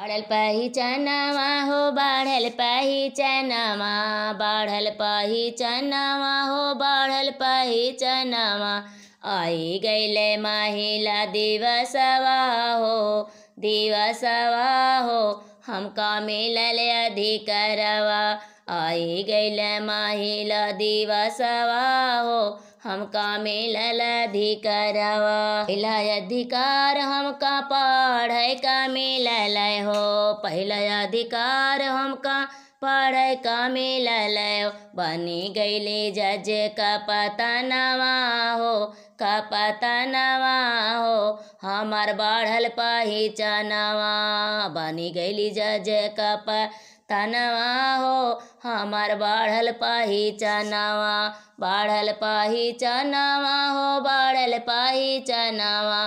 बढ़ल पहिचानवा हो बढ़ल पहिचानवा, बढ़ल पहिचानवा हो बढ़ल पहिचानवा। आई गईले महिला दिवसवा हो, दिवसवा हो हमका मिलल अधिकारवा। आई गईले महिला दिवसवा हो हमका मिलल अधिकारवा। पहला अधिकार हमका पढ़े का मिलल हो, पहला अधिकार हमका पढ़े का मिलल हो। बनी गईली जज का पतनवा हो, का पतनवा हो हमार बढ़ल पहिचानवा। बनी गईली जज का पतनवा हो हमार बढ़ल पहिचानवा। बढ़ल पहिचानवा हो बढ़ल पहिचानवा।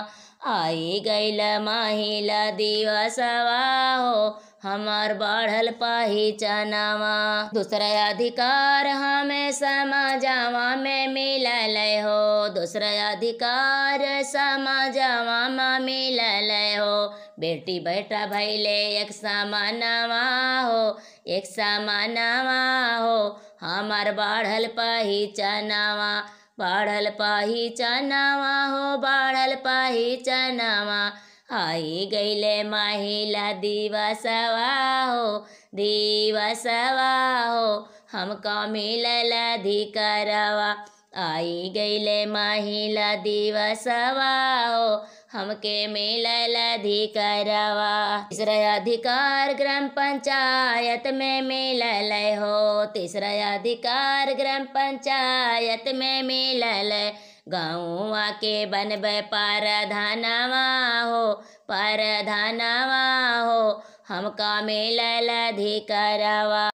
आई गईल महिला दिवसवा हो हमार बढ़ल पहिचानवा। दूसरा अधिकार हमें समाजवा में मिलल हो, दूसरा अधिकार समाजवा में मिलल हो। बेटी बेटा भैले एक समानवा हो, एक समानवा हो हमार बढ़ल पहिचानवा। बढ़ल पहिचानवा हो बढ़ल पहिचानवा। आई गईले महिला दिवसवा हो, दिवसवा हो हमका मिलल अधिकारवा। आई गईले महिला दिवसवा हो हमके मिलल अधिकारवा। तीसरा अधिकार ग्राम पंचायत में मिलल हो, तीसरा अधिकार ग्राम पंचायत में मिलल। गाँवा के बनबे प्रधानवा हो, प्रधानवा हो हमका मिलल अधिकारवा।